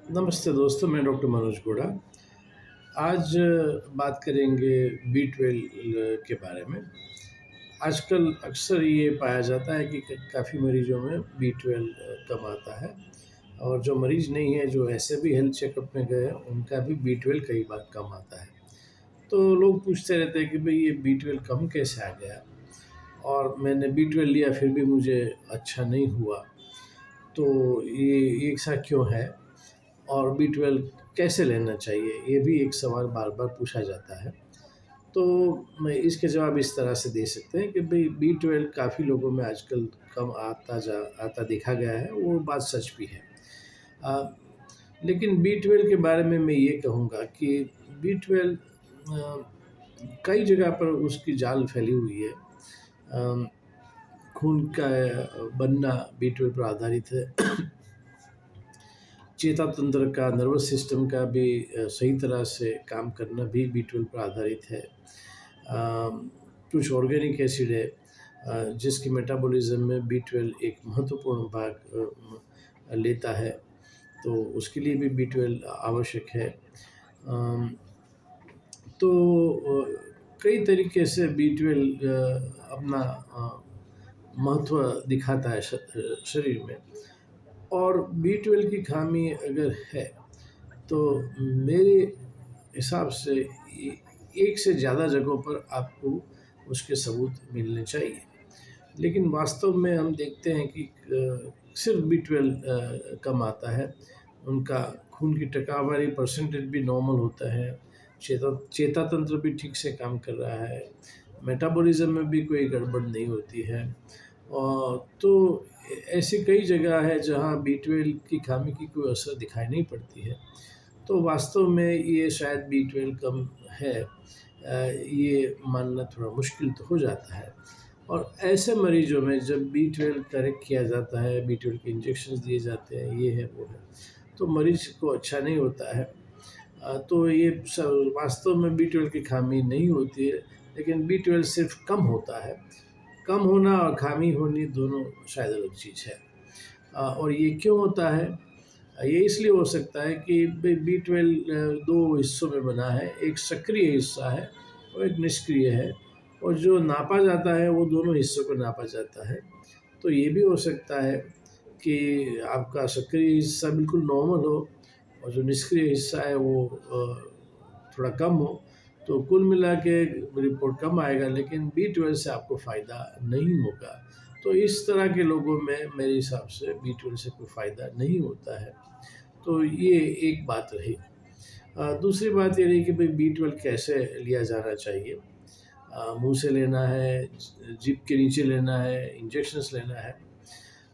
नमस्ते दोस्तों, मैं डॉक्टर मनोज गोड़ा। आज बात करेंगे बी12 के बारे में। आजकल अक्सर ये पाया जाता है कि काफ़ी मरीजों में बी12 कम आता है और जो मरीज़ नहीं है, जो ऐसे भी हेल्थ चेकअप में गए हैं, उनका भी बी12 कई बार कम आता है। तो लोग पूछते रहते हैं कि भई ये बी12 कम कैसे आ गया? और मैंने बी12 लिया फिर भी मुझे अच्छा नहीं हुआ, तो ये ऐसा क्यों है? और बी12 कैसे लेना चाहिए? ये भी एक सवाल बार-बार पूछा जाता है। तो मैं इसके जवाब इस तरह से दे सकते हैं कि भई बी12 काफ़ी लोगों में आजकल कम आता देखा गया है, वो बात सच भी है। अ, लेकिन बी12 के बारे में मैं ये कहूँगा कि बी12 कई जगह पर उसकी जाल फैली हुई है। खून का बनना बी12 पर आधारित है। चेता तंत्र का, नर्वस सिस्टम का भी सही तरह से काम करना भी बी12 पर आधारित है। कुछ ऑर्गेनिक एसिड है जिसकी मेटाबॉलिज्म में बी12 एक महत्वपूर्ण भाग लेता है, तो उसके लिए भी बी12 आवश्यक है। तो कई तरीके से बी12 अपना महत्व दिखाता है शरीर में। और बी12 की खामी अगर है, तो मेरे हिसाब से एक से ज़्यादा जगहों पर आपको उसके सबूत मिलने चाहिए। लेकिन वास्तव में हम देखते हैं कि सिर्फ बी12 कम आता है। उनका खून की टकावारी परसेंटेज भी नॉर्मल होता है, चेता तंत्र भी ठीक से काम कर रहा है, मेटाबॉलिज्म में भी कोई गड़बड़ नहीं होती है। तो ऐसी कई जगह है जहाँ बी12 की खामी की कोई असर दिखाई नहीं पड़ती है। तो वास्तव में ये शायद बी12 कम है, ये मानना थोड़ा मुश्किल तो हो जाता है। और ऐसे मरीजों में जब बी12 करेक्ट किया जाता है, बी12 के इंजेक्शंस दिए जाते हैं, ये है, वो है, तो मरीज को अच्छा नहीं होता है। तो ये वास्तव में बी12 की खामी नहीं होती है, लेकिन बी12 सिर्फ कम होता है। कम होना और खामी होनी दोनों शायद अलग चीज़ है। और ये क्यों होता है? ये इसलिए हो सकता है कि बी12 दो हिस्सों में बना है, एक सक्रिय हिस्सा है और एक निष्क्रिय है, और जो नापा जाता है वो दोनों हिस्सों को नापा जाता है। तो ये भी हो सकता है कि आपका सक्रिय हिस्सा बिल्कुल नॉर्मल हो और जो निष्क्रिय हिस्सा है वो थोड़ा कम हो, तो कुल मिला के रिपोर्ट कम आएगा, लेकिन बी12 से आपको फ़ायदा नहीं होगा। तो इस तरह के लोगों में मेरे हिसाब से बी12 से कोई फ़ायदा नहीं होता है। तो ये एक बात रही। दूसरी बात ये रही कि भाई बी12 कैसे लिया जाना चाहिए। मुँह से लेना है, जीभ के नीचे लेना है, इंजेक्शंस लेना है।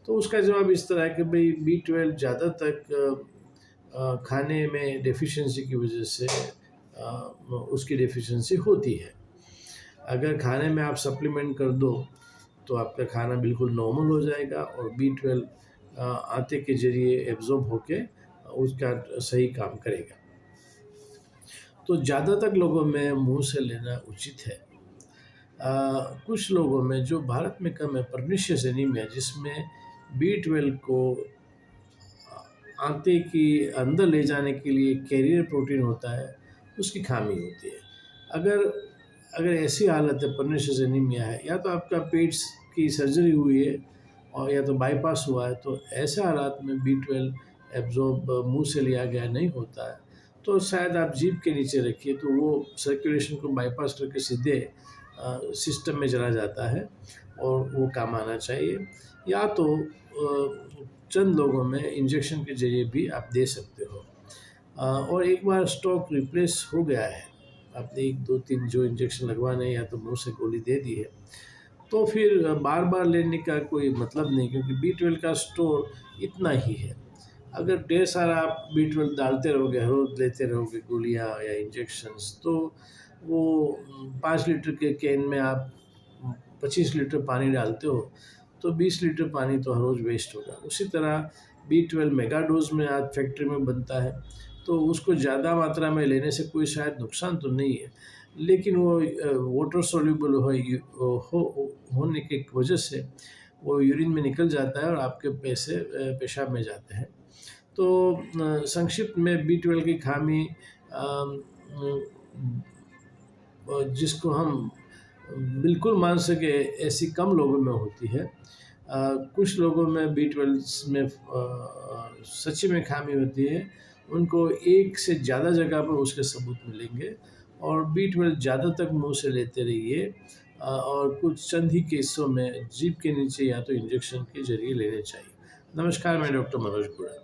तो उसका जवाब इस तरह है कि भई बी12 ज़्यादा तक खाने में डेफ़िशिएंसी की वजह से उसकी डेफ़िशिएंसी होती है। अगर खाने में आप सप्लीमेंट कर दो, तो आपका खाना बिल्कुल नॉर्मल हो जाएगा और बी12 आंत के ज़रिए एब्ज़ॉर्ब होके उसका सही काम करेगा। तो ज़्यादातर लोगों में मुँह से लेना उचित है। कुछ लोगों में जो भारत में कम है, पर्नीशियस एनीमिया, जिसमें बी12 को आंते की अंदर ले जाने के लिए कैरियर प्रोटीन होता है, उसकी खामी होती है। अगर अगर ऐसी हालत है, पर्नीशियस एनीमिया है, या तो आपका पेट की सर्जरी हुई है और या तो बाईपास हुआ है, तो ऐसे हालात में बी12 एब्ज़ॉर्ब मुँह से लिया गया नहीं होता है, तो शायद आप जीभ के नीचे रखिए, तो वो सर्कुलेशन को बाईपास करके सीधे सिस्टम में चला जाता है और वो काम आना चाहिए। या तो चंद लोगों में इंजेक्शन के ज़रिए भी आप दे सकते हो। और एक बार स्टॉक रिप्लेस हो गया है, आपने 1, 2, 3 जो इंजेक्शन लगवाने हैं या तो मुँह से गोली दे दी है, तो फिर बार-बार लेने का कोई मतलब नहीं, क्योंकि बी12 का स्टोर इतना ही है। अगर ढेर सारा आप बी12 डालते रहोगे, हर रोज़ लेते रहोगे गोलियाँ या इंजेक्शंस, तो वो 5 लीटर के कैन में आप 25 लीटर पानी डालते हो, तो 20 लीटर पानी तो हर रोज़ वेस्ट होगा। उसी तरह बी12 मेगा डोज़ में आज फैक्ट्री में बनता है, तो उसको ज़्यादा मात्रा में लेने से कोई शायद नुकसान तो नहीं है, लेकिन वो वाटर सॉल्युबल होने की वजह से वो यूरिन में निकल जाता है और आपके पैसे पेशाब में जाते हैं। तो संक्षिप्त में B12 की खामी जिसको हम बिल्कुल मान सके ऐसी कम लोगों में होती है। कुछ लोगों में B12 में सच में खामी होती है, उनको एक से ज़्यादा जगह पर उसके सबूत मिलेंगे। और B12 ज़्यादा तक मुंह से लेते रहिए, और कुछ चंद ही केसों में जीभ के नीचे या तो इंजेक्शन के जरिए लेने चाहिए। नमस्कार, मैं डॉक्टर मनोज गुप्ता।